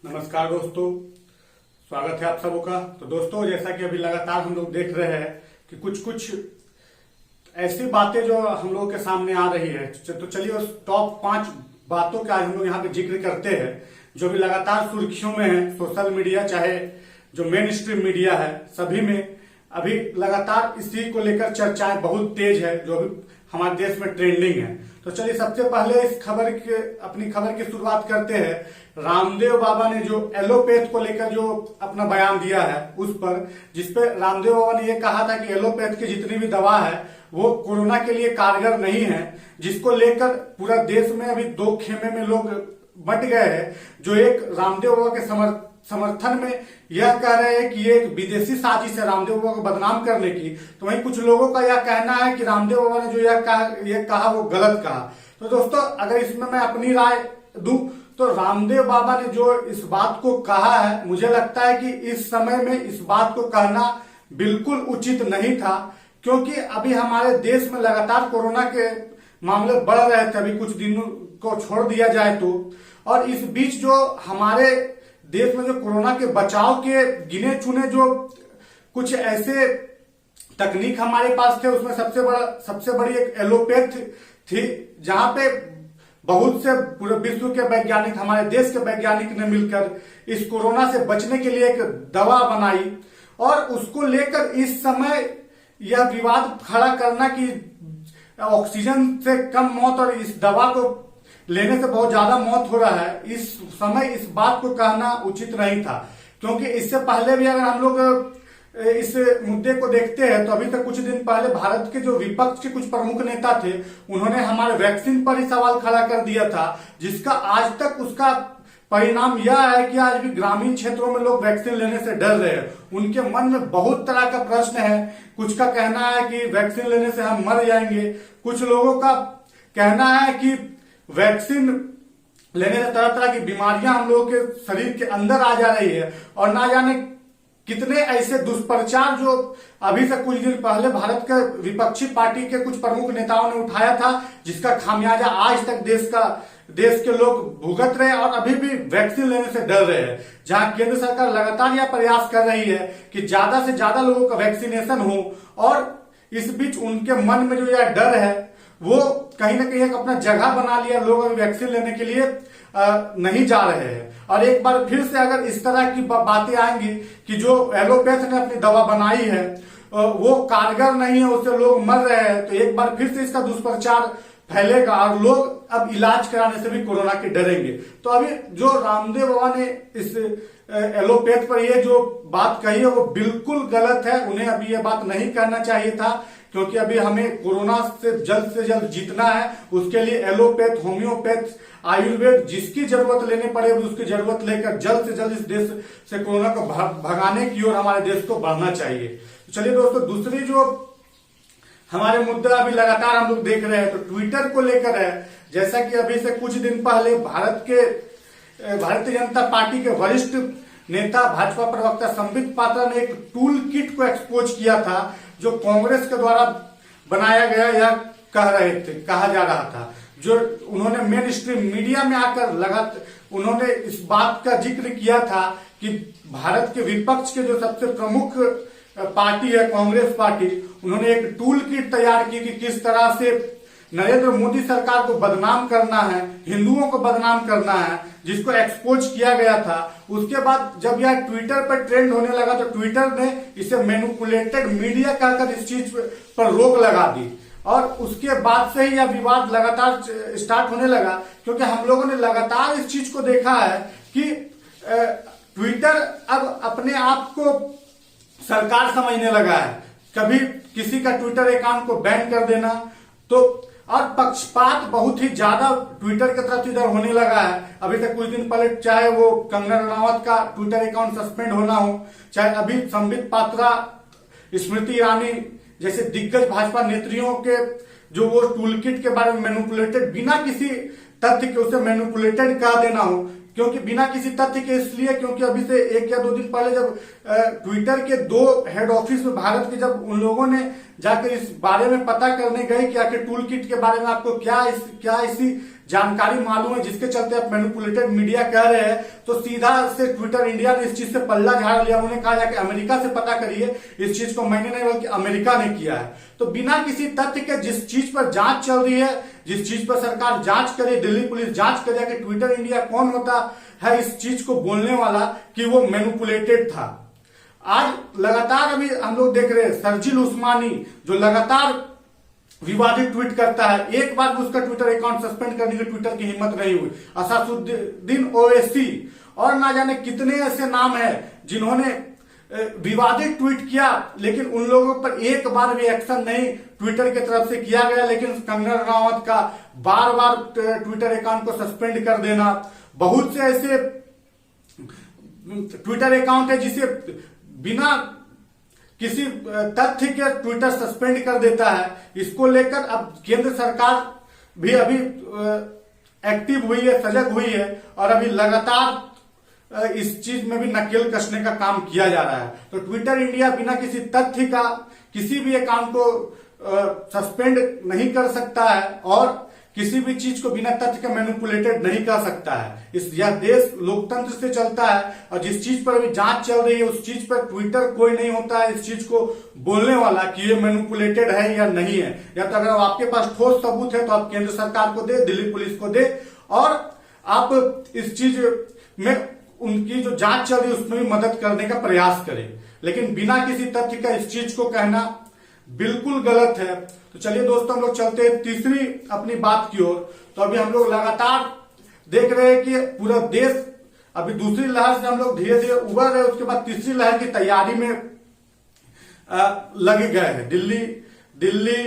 नमस्कार दोस्तों, स्वागत है आप सबों का। तो दोस्तों, जैसा कि अभी लगातार हम लोग देख रहे हैं कि कुछ कुछ ऐसी बातें जो हम लोगों के सामने आ रही है, तो चलिए उस टॉप 5 बातों का आज हम लोग यहाँ पे जिक्र करते हैं जो भी लगातार सुर्खियों में है। सोशल मीडिया चाहे जो मेन स्ट्रीम मीडिया है, सभी में अभी लगातार इसी को लेकर चर्चाएं बहुत तेज है, जो अभी हमारे देश में ट्रेंडिंग है। तो चलिए सबसे पहले इस अपनी खबर की शुरुआत करते हैं। रामदेव बाबा ने जो एलोपैथ को लेकर जो अपना बयान दिया है उस पर, जिसपे रामदेव बाबा ने ये कहा था कि एलोपैथ की जितनी भी दवा है वो कोरोना के लिए कारगर नहीं है, जिसको लेकर पूरा देश में अभी दो खेमे में लोग बंट गए हैं। जो एक रामदेव बाबा के समर्थन में यह कह रहे हैं कि ये एक विदेशी साजिश है रामदेव बाबा को बदनाम करने की, तो वहीं कुछ लोगों का यह कहना है कि रामदेव बाबा ने जो यह कहा वो गलत कहा। तो दोस्तों, अगर इसमें मैं अपनी राय दूं तो रामदेव बाबा ने जो इस बात को कहा है, मुझे लगता है कि इस समय में इस बात को कहना बिल्कुल उचित नहीं था, क्योंकि अभी हमारे देश में लगातार कोरोना के मामले बढ़ रहे थे, अभी कुछ दिनों को छोड़ दिया जाए तो। और इस बीच जो हमारे देश में जो कोरोना के बचाव के गिने चुने जो कुछ ऐसे तकनीक हमारे पास थे, उसमें सबसे बड़ी एक एलोपैथ थी, जहां पे बहुत से पूरे विश्व के वैज्ञानिक, हमारे देश के वैज्ञानिक ने मिलकर इस कोरोना से बचने के लिए एक दवा बनाई। और उसको लेकर इस समय यह विवाद खड़ा करना कि ऑक्सीजन से कम मौत और इस दवा को लेने से बहुत ज्यादा मौत हो रहा है, इस समय इस बात को कहना उचित नहीं था। क्योंकि इससे पहले भी अगर हम लोग इस मुद्दे को देखते हैं तो अभी तक कुछ दिन पहले भारत के जो विपक्ष के कुछ प्रमुख नेता थे, उन्होंने हमारे वैक्सीन पर ही सवाल खड़ा कर दिया था, जिसका आज तक उसका परिणाम यह है कि आज भी ग्रामीण क्षेत्रों में लोग वैक्सीन लेने से डर रहे हैं। उनके मन में बहुत तरह का प्रश्न है। कुछ का कहना है कि वैक्सीन लेने से हम मर जाएंगे, कुछ लोगों का कहना है कि वैक्सीन लेने से तरह तरह की बीमारियां हम लोगों के शरीर के अंदर आ जा रही है, और ना जाने कितने ऐसे दुष्प्रचार जो अभी से कुछ दिन पहले भारत के विपक्षी पार्टी के कुछ प्रमुख नेताओं ने उठाया था, जिसका खामियाजा आज तक देश के लोग भुगत रहे हैं और अभी भी वैक्सीन लेने से डर रहे हैं। जहां केंद्र सरकार लगातार यह प्रयास कर रही है कि ज्यादा से ज्यादा लोगों का वैक्सीनेशन हो, और इस बीच उनके मन में जो यह डर है वो कहीं ना कहीं एक अपना जगह बना लिया। लोग अभी वैक्सीन लेने के लिए नहीं जा रहे हैं। और एक बार फिर से अगर इस तरह की बातें आएंगी कि जो एलोपैथ ने अपनी दवा बनाई है वो कारगर नहीं है, उससे लोग मर रहे हैं, तो एक बार फिर से इसका दुष्प्रचार फैलेगा और लोग अब इलाज कराने से भी कोरोना के डरेंगे। तो अभी जो रामदेव बाबा ने इस एलोपैथ पर ये जो बात कही है वो बिल्कुल गलत है। उन्हें अभी ये बात नहीं कहना चाहिए था, क्योंकि अभी हमें कोरोना से जल्द जीतना है। उसके लिए एलोपैथ, होम्योपैथ, आयुर्वेद, जिसकी जरूरत लेने पड़े उसकी जरूरत लेकर जल्द से जल्द इस देश से कोरोना को भगाने की ओर हमारे देश को बढ़ना चाहिए। तो चलिए दोस्तों, दूसरी जो हमारे मुद्दा अभी लगातार हम लोग देख रहे हैं तो ट्विटर को लेकर है। जैसा कि अभी से कुछ दिन पहले भारतीय जनता पार्टी के वरिष्ठ नेता भाजपा प्रवक्ता संबित पात्रा ने एक टूल किट को एक्सपोज किया था, जो कांग्रेस के द्वारा बनाया गया या कहा जा रहा था। जो उन्होंने मेन स्ट्रीम मीडिया में आकर उन्होंने इस बात का जिक्र किया था कि भारत के विपक्ष के जो सबसे प्रमुख पार्टी है कांग्रेस पार्टी, उन्होंने एक टूल किट तैयार की कि किस तरह से नरेंद्र मोदी सरकार को बदनाम करना है, हिंदुओं को बदनाम करना है, जिसको एक्सपोज किया गया था। उसके बाद जब यह ट्विटर पर ट्रेंड होने लगा तो ट्विटर ने इसे मैनिपुलेटेड मीडिया कहकर इस चीज पर रोक लगा दी, और उसके बाद से ही यह विवाद लगातार स्टार्ट होने लगा। क्योंकि हम लोगों ने लगातार इस चीज को देखा है कि ट्विटर अब अपने आप को सरकार समझने लगा है। कभी किसी का ट्विटर अकाउंट को बैन कर देना, तो और पक्षपात बहुत ही ज्यादा ट्विटर की तरफ इधर होने लगा है। अभी तक कुछ दिन पहले चाहे वो कंगना रनावत का ट्विटर अकाउंट सस्पेंड होना हो, चाहे अभी संबित पात्रा, स्मृति ईरानी जैसे दिग्गज भाजपा नेत्रियों के जो वो टूल किट के बारे में मैनिपुलेटेड, बिना किसी तथ्य के उसे मैनिपुलेटेड कह देना हो। क्योंकि बिना किसी तथ्य के इसलिए क्योंकि अभी से 1 या 2 दिन पहले जब ट्विटर के 2 हेड ऑफिस में भारत के जब उन लोगों ने जाकर इस बारे में पता करने गए कि आखिर टूल किट के बारे में आपको क्या इसी जानकारी मालूम है, जिसके चलते आप मैनिपुलेटेड मीडिया कह रहे हैं, तो सीधा से ट्विटर इंडिया ने इस चीज से पल्ला झाड़ लिया। उन्होंने कहा जाके अमेरिका से पता करिए, इस चीज को मैंने नहीं बल्कि अमेरिका ने किया है। तो बिना किसी तथ्य के जिस चीज पर जांच चल रही है, जिस चीज पर सरकार जांच करे, दिल्ली पुलिस जांच करे कि ट्विटर इंडिया कौन होता है इस चीज को बोलने वाला कि वो मैनिपुलेटेड था। आज लगातार अभी हम लोग देख रहे हैं शर्जील उस्मानी जो लगातार विवादित ट्वीट करता है, एक बार भी उसका ट्विटर अकाउंट सस्पेंड करने की ट्विटर की हिम्मत नहीं हुई। असादुद्दीन ओवैसी और ना जाने कितने ऐसे नाम हैं जिन्होंने विवादित ट्वीट किया, लेकिन उन लोगों पर एक बार भी एक्शन नहीं ट्विटर की तरफ से किया गया। लेकिन कंगना रनावत का बार बार ट्विटर अकाउंट को सस्पेंड कर देना, बहुत से ऐसे ट्विटर अकाउंट है जिसे बिना किसी तथ्य के ट्विटर सस्पेंड कर देता है। इसको लेकर अब केंद्र सरकार भी अभी एक्टिव हुई है, सजग हुई है और अभी लगातार इस चीज में भी नकेल कसने का काम किया जा रहा है। तो ट्विटर इंडिया बिना किसी तथ्य का किसी भी अकाउंट को सस्पेंड नहीं कर सकता है और किसी भी चीज को बिना तथ्य के मैनिपुलेटेड नहीं कर सकता है। यह देश लोकतंत्र से चलता है और जिस चीज पर अभी जांच चल रही है उस चीज पर ट्विटर कोई नहीं होता है इस चीज को बोलने वाला कि ये मैनिपुलेटेड है या नहीं है। या तो अगर आपके पास ठोस सबूत है तो आप केंद्र सरकार को दे, दिल्ली पुलिस को दे और आप इस चीज में उनकी जो जांच चल रही है उसमें भी मदद करने का प्रयास करें। लेकिन बिना किसी तथ्य का इस चीज को कहना बिल्कुल गलत है। तो चलिए दोस्तों हम लोग चलते हैं तीसरी अपनी बात की ओर। तो अभी हम लोग लगातार देख रहे हैं कि पूरा देश अभी दूसरी लहर से हम लोग धीरे धीरे उबर रहे, उसके बाद तीसरी लहर की तैयारी में लगे गए हैं। दिल्ली,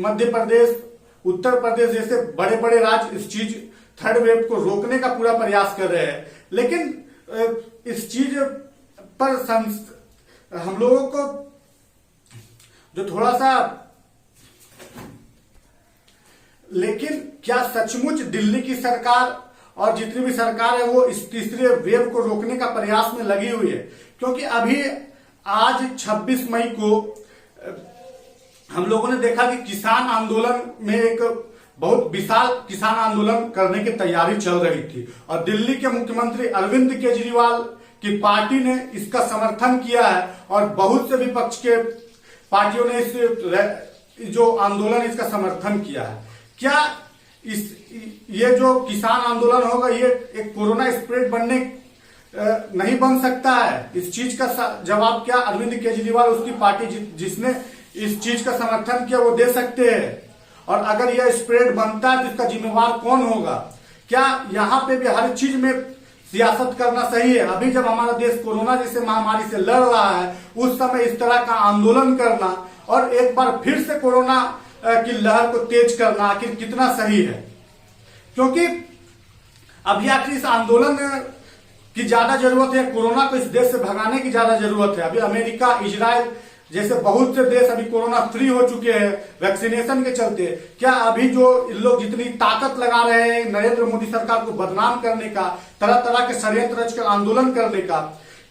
मध्य प्रदेश, उत्तर प्रदेश जैसे बड़े बड़े राज्य इस चीज थर्ड वेव को रोकने का पूरा प्रयास कर रहे हैं। लेकिन इस चीज पर हम लोगों को जो थोड़ा सा, लेकिन क्या सचमुच दिल्ली की सरकार और जितनी भी सरकार है वो इस तीसरे वेव को रोकने का प्रयास में लगी हुई है? क्योंकि अभी आज 26 मई को हम लोगों ने देखा कि किसान आंदोलन में एक बहुत विशाल किसान आंदोलन करने की तैयारी चल रही थी और दिल्ली के मुख्यमंत्री अरविंद केजरीवाल की पार्टी ने इसका समर्थन किया है और बहुत से विपक्ष के पार्टियों ने इस जो आंदोलन इसका समर्थन किया है। क्या ये जो किसान आंदोलन होगा ये एक कोरोना स्प्रेड बनने नहीं बन सकता है? इस चीज का जवाब क्या अरविंद केजरीवाल उसकी पार्टी जिसने इस चीज का समर्थन किया वो दे सकते हैं? और अगर यह स्प्रेड बनता है तो इसका जिम्मेवार कौन होगा? क्या यहाँ पे भी हर चीज में सियासत करना सही है? अभी जब हमारा देश कोरोना जैसे महामारी से लड़ रहा है उस समय इस तरह का आंदोलन करना और एक बार फिर से कोरोना की लहर को तेज करना आखिर कितना सही है? क्योंकि अभी आखिर इस आंदोलन की ज्यादा जरूरत है, कोरोना को इस देश से भगाने की ज्यादा जरूरत है। अभी अमेरिका, इजराइल जैसे बहुत से देश अभी कोरोना फ्री हो चुके हैं वैक्सीनेशन के चलते। क्या अभी जो इन लोग जितनी ताकत लगा रहे हैं नरेंद्र मोदी सरकार को बदनाम करने का, तरह तरह के षड्यंत्र रचकर आंदोलन करने का,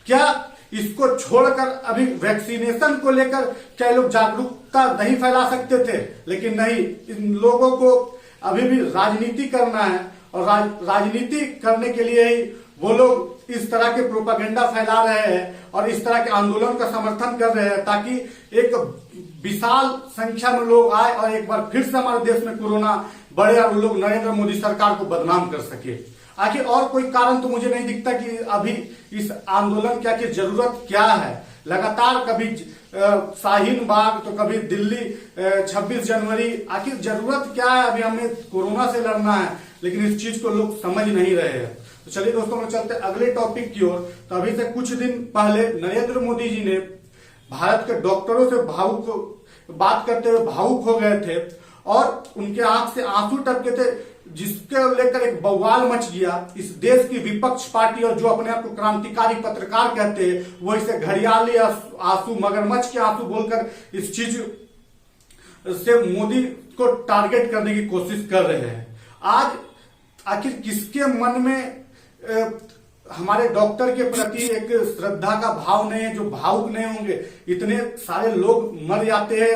क्या इसको छोड़कर अभी वैक्सीनेशन को लेकर क्या लोग जागरूकता नहीं फैला सकते थे? लेकिन नहीं, इन लोगों को अभी भी राजनीति करना है और राजनीति करने के लिए ही वो लोग इस तरह के प्रोपागेंडा फैला रहे हैं और इस तरह के आंदोलन का समर्थन कर रहे हैं ताकि एक विशाल संख्या में लोग आए और एक बार फिर से हमारे देश में कोरोना बढ़े और लोग नरेंद्र मोदी सरकार को बदनाम कर सके। आखिर और कोई कारण तो मुझे नहीं दिखता कि अभी इस आंदोलन की आखिर जरूरत क्या है। लगातार कभी शाहीन बाग तो कभी दिल्ली 26 जनवरी, आखिर जरूरत क्या है? अभी हमें कोरोना से लड़ना है लेकिन इस चीज को लोग समझ नहीं रहे हैं। तो चलिए दोस्तों हम चलते अगले टॉपिक की ओर। तो अभी से कुछ दिन पहले नरेंद्र मोदी जी ने भारत के डॉक्टरों से बात करते हुए भावुक हो गए थे और उनके आंख से आंसू टपके थे, जिसके लेकर एक बवाल मच गया। इस देश की विपक्ष पार्टी और जो अपने आप को क्रांतिकारी पत्रकार कहते हैं वो इसे घड़ियाली आंसू, मगरमच्छ के आंसू बोलकर इस चीज से मोदी को टारगेट करने की कोशिश कर रहे हैं। आज आखिर किसके मन में हमारे डॉक्टर के प्रति एक श्रद्धा का भाव नहीं है? जो भावुक नहीं होंगे, इतने सारे लोग मर जाते हैं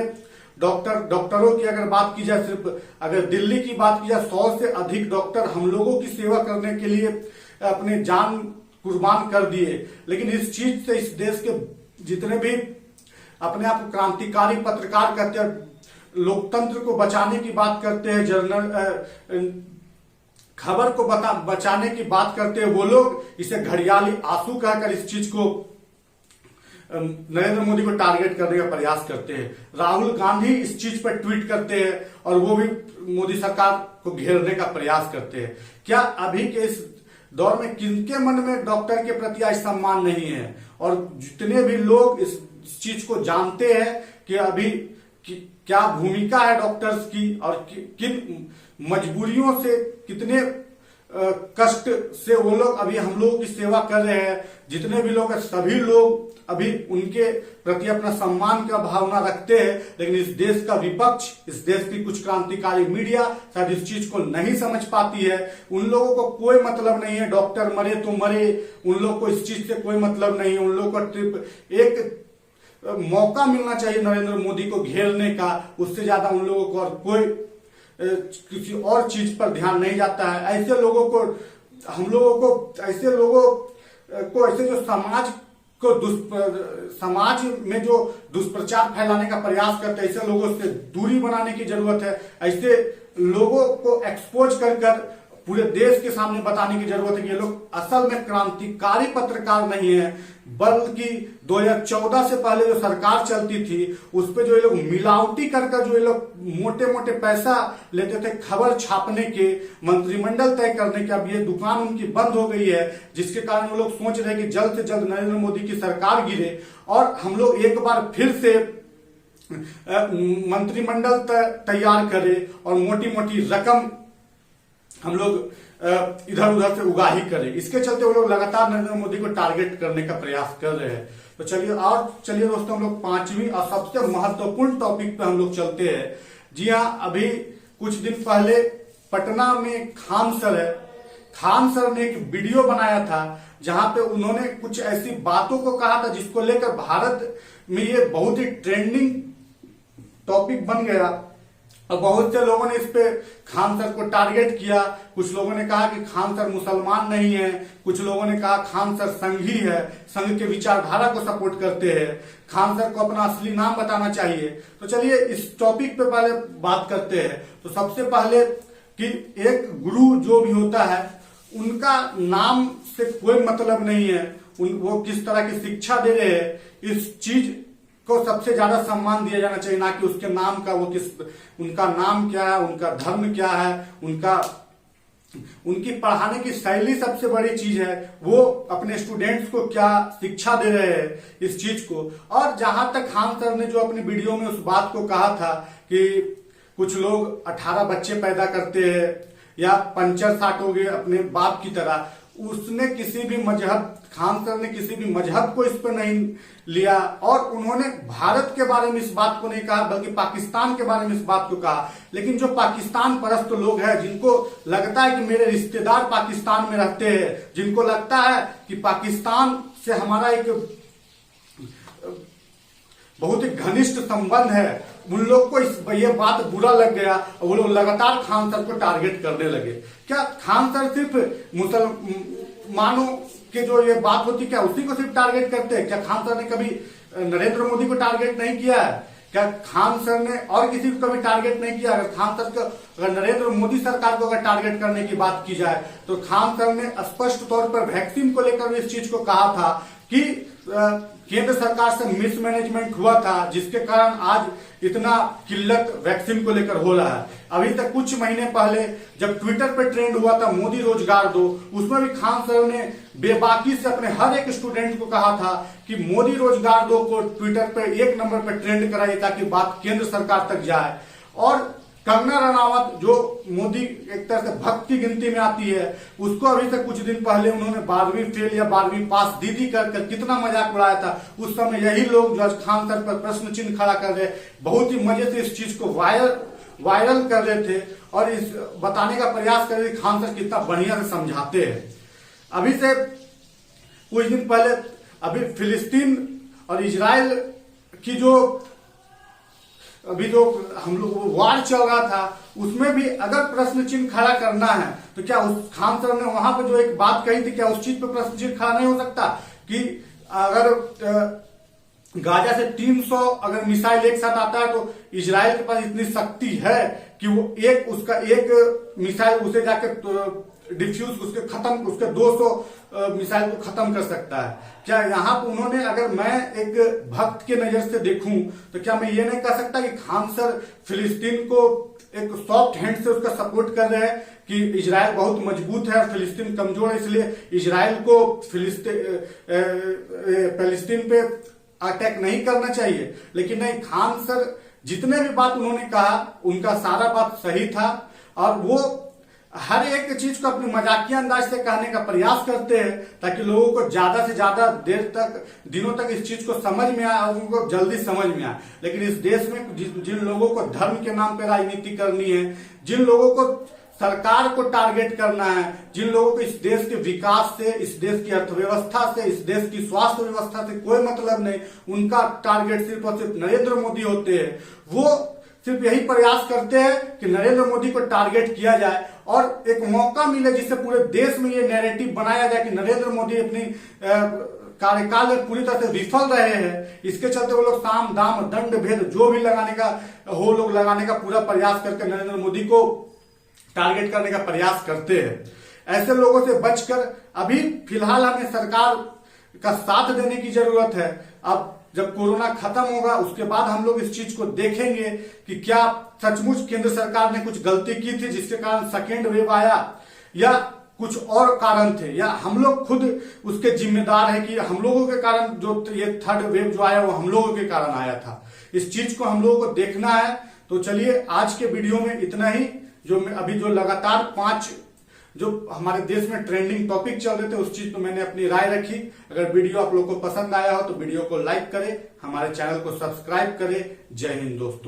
डॉक्टरों की अगर बात की जाए, सिर्फ अगर दिल्ली की बात की जाए, 100 से अधिक डॉक्टर हम लोगों की सेवा करने के लिए अपने जान कुर्बान कर दिए। लेकिन इस चीज से इस देश के जितने भी अपने आप को क्रांतिकारी पत्रकार कहते हैं, लोकतंत्र को बचाने की बात करते हैं, खबर को बचाने की बात करते हैं, वो लोग इसे घड़ियाली आंसू कहकर इस चीज को नरेंद्र मोदी को टारगेट करने का प्रयास करते हैं। राहुल गांधी इस चीज पर ट्वीट करते हैं और वो भी मोदी सरकार को घेरने का प्रयास करते हैं। क्या अभी के इस दौर में किनके मन में डॉक्टर के प्रति आज सम्मान नहीं है? और जितने भी लोग इस चीज को जानते हैं कि अभी क्या भूमिका है डॉक्टर्स की और किन मजबूरियों से, कितने कष्ट से वो लोग अभी हम लोगों की सेवा कर रहे हैं, जितने भी लोग, सभी लोग अभी उनके प्रति अपना सम्मान का भावना रखते हैं। लेकिन इस देश का विपक्ष, इस देश की कुछ क्रांतिकारी मीडिया शायद इस चीज को नहीं समझ पाती है। उन लोगों को कोई मतलब नहीं है, डॉक्टर मरे तो मरे, उन लोग को इस चीज से कोई मतलब नहीं है। उन लोगों को एक मौका मिलना चाहिए नरेंद्र मोदी को घेरने का, उससे ज्यादा उन लोगों को और कोई किसी और चीज पर ध्यान नहीं जाता है। ऐसे लोगों को, हम लोगों को, ऐसे लोगों को, ऐसे जो समाज में जो दुष्प्रचार फैलाने का प्रयास करते हैं, ऐसे लोगों से दूरी बनाने की जरूरत है। ऐसे लोगों को एक्सपोज कर पूरे देश के सामने बताने की जरूरत है कि ये लोग असल में क्रांतिकारी पत्रकार नहीं है, बल्कि 2014 से पहले जो सरकार चलती थी उस पे जो ये लोग मिलावटी कर जो ये लोग मोटे मोटे पैसा लेते थे खबर छापने के, मंत्रिमंडल तय करने के, अब ये दुकान उनकी बंद हो गई है, जिसके कारण वो लोग सोच रहे हैं कि जल्द से जल्द नरेंद्र मोदी की सरकार गिरे और हम लोग एक बार फिर से मंत्रिमंडल तैयार करें और मोटी मोटी रकम हम लोग इधर उधर से उगाही करें। इसके चलते वो लोग लगातार नरेंद्र मोदी को टारगेट करने का प्रयास कर रहे हैं। तो चलिए दोस्तों, हम लोग पांचवी और सबसे महत्वपूर्ण टॉपिक पे हम लोग चलते हैं। जी हाँ, अभी कुछ दिन पहले पटना में खान सर ने एक वीडियो बनाया था जहां पे उन्होंने कुछ ऐसी बातों को कहा था जिसको लेकर भारत में ये बहुत ही ट्रेंडिंग टॉपिक बन गया और बहुत से लोगों ने इस पे खान सर को टारगेट किया। कुछ लोगों ने कहा कि खान सर मुसलमान नहीं है, कुछ लोगों ने कहा खान सर संघी है, संघ के विचारधारा को सपोर्ट करते हैं, खान सर को अपना असली नाम बताना चाहिए। तो चलिए इस टॉपिक पे पहले बात करते हैं। तो सबसे पहले कि एक गुरु जो भी होता है उनका नाम से कोई मतलब नहीं है, वो किस तरह की शिक्षा दे रहे हैं इस चीज को सबसे ज्यादा सम्मान दिया जाना चाहिए, ना कि उसके नाम का, उनका नाम क्या है, उनका धर्म क्या है, उनकी पढ़ाने की शैली सबसे बड़ी चीज है, वो अपने स्टूडेंट्स को क्या शिक्षा दे रहे हैं इस चीज को। और जहां तक खान सर ने जो अपनी वीडियो में उस बात को कहा था कि कुछ लोग 18 बच्चे पैदा करते हैं या पंचर साटोगे अपने बाप की तरह, उसने किसी भी मजहब, खान सर ने किसी भी मजहब को इस पर नहीं लिया और उन्होंने भारत के बारे में इस बात को नहीं कहा बल्कि पाकिस्तान के बारे में इस बात को कहा। लेकिन जो पाकिस्तान परस्त लोग हैं, जिनको लगता है कि मेरे रिश्तेदार पाकिस्तान में रहते हैं, जिनको लगता है कि पाकिस्तान से हमारा एक बहुत ही घनिष्ठ संबंध है, उन लोग को ये बात बुरा लग गया और वो लोग लगातार खान सर को टारगेट करने लगे। क्या खान सर सिर्फ मुसलमानों के जो ये बात होती क्या उसी को सिर्फ टारगेट करते हैं? क्या खान सर ने कभी नरेंद्र मोदी को टारगेट नहीं किया है? क्या खान सर ने और किसी को कभी टारगेट नहीं किया? अगर खान सर को, अगर नरेंद्र मोदी सरकार को अगर टारगेट करने की बात की जाए तो खान सर ने स्पष्ट तौर पर वैक्सीन को लेकर भी इस चीज को कहा था कि केंद्र सरकार से मिसमैनेजमेंट हुआ था, जिसके कारण आज इतना किल्लत वैक्सीन को लेकर हो रहा है। अभी तक कुछ महीने पहले जब ट्विटर पे ट्रेंड हुआ था मोदी रोजगार दो, उसमें भी खान सर ने बेबाकी से अपने हर एक स्टूडेंट को कहा था कि मोदी रोजगार दो को ट्विटर पे 1 नंबर पे ट्रेंड कराइए ताकि बात केंद्र सरकार तक जाए। और कंगना रनावत जो मोदी एक तरह से भक्त की गिनती में आती है, उसको अभी से कुछ दिन पहले उन्होंने 12वीं फेल या 12वीं पास दीदी कर कितना मजाक उड़ाया था। उस समय यही लोग जो खान सर पर प्रश्न चिन्ह खड़ा कर रहे, बहुत ही मजे से इस चीज को वायरल कर रहे थे और इस बताने का प्रयास कर रहे खान सर कितना बढ़िया से समझाते हैं। अभी से कुछ दिन पहले अभी फिलिस्तीन और इजराइल की जो अभी जो हम लोग वार चल रहा था उसमें भी अगर प्रश्न चिन्ह खड़ा करना है तो क्या उस खान सर ने वहां पे जो एक बात कही थी, क्या उस चीज पे प्रश्न चिन्ह खड़ा नहीं हो सकता कि अगर गाजा से 300 अगर मिसाइल एक साथ आता है तो इजराइल के पास इतनी शक्ति है कि वो उसका एक मिसाइल उसे जाके डिफ्यूज उसके 200 मिसाइल को खत्म कर सकता है। क्या यहाँ पर उन्होंने, अगर मैं एक भक्त के नजर से देखूं तो क्या मैं ये नहीं कह सकता कि खान सर फिलिस्तीन को एक सॉफ्ट हैंड से उसका सपोर्ट कर रहे हैं कि इजराइल बहुत मजबूत है और फिलिस्तीन कमजोर है, इसलिए इजराइल को फिलिस्तीन पे अटैक नहीं करना चाहिए। लेकिन नहीं, खान सर जितने भी बात उन्होंने कहा उनका सारा बात सही था और वो हर एक चीज को अपने मजाकिया अंदाज से कहने का प्रयास करते हैं ताकि लोगों को ज्यादा से ज्यादा देर तक, दिनों तक इस चीज को समझ में आए और उनको जल्दी समझ में आए। लेकिन इस देश में जिन लोगों को धर्म के नाम पर राजनीति करनी है, जिन लोगों को सरकार को टारगेट करना है, जिन लोगों को इस देश के विकास से, इस देश की अर्थव्यवस्था से, इस देश की स्वास्थ्य व्यवस्था से कोई मतलब नहीं, उनका टारगेट सिर्फ और सिर्फ नरेंद्र मोदी होते हैं। वो सिर्फ यही प्रयास करते हैं कि नरेंद्र मोदी को टारगेट किया जाए और एक मौका मिले जिससे पूरे देश में ये नैरेटिव बनाया जाए कि नरेंद्र मोदी अपनी कार्यकाल में पूरी तरह से विफल रहे हैं। इसके चलते वो लोग साम दाम दंड भेद जो भी लगाने का पूरा प्रयास करके नरेंद्र मोदी को टारगेट करने का प्रयास करते हैं। ऐसे लोगों से बचकर अभी फिलहाल हमें सरकार का साथ देने की जरूरत है। अब जब कोरोना खत्म होगा उसके बाद हम लोग इस चीज को देखेंगे कि क्या सचमुच केंद्र सरकार ने कुछ गलती की थी जिसके कारण सेकेंड वेव आया, या कुछ और कारण थे, या हम लोग खुद उसके जिम्मेदार हैं कि हम लोगों के कारण जो ये थर्ड वेव जो आया वो हम लोगों के कारण आया था। इस चीज को हम लोगों को देखना है। तो चलिए आज के वीडियो में इतना ही। जो लगातार 5 जो हमारे देश में ट्रेंडिंग टॉपिक चल रहे थे उस चीज पर मैंने अपनी राय रखी। अगर वीडियो आप लोग को पसंद आया हो तो वीडियो को लाइक करें, हमारे चैनल को सब्सक्राइब करें। जय हिंद दोस्तों।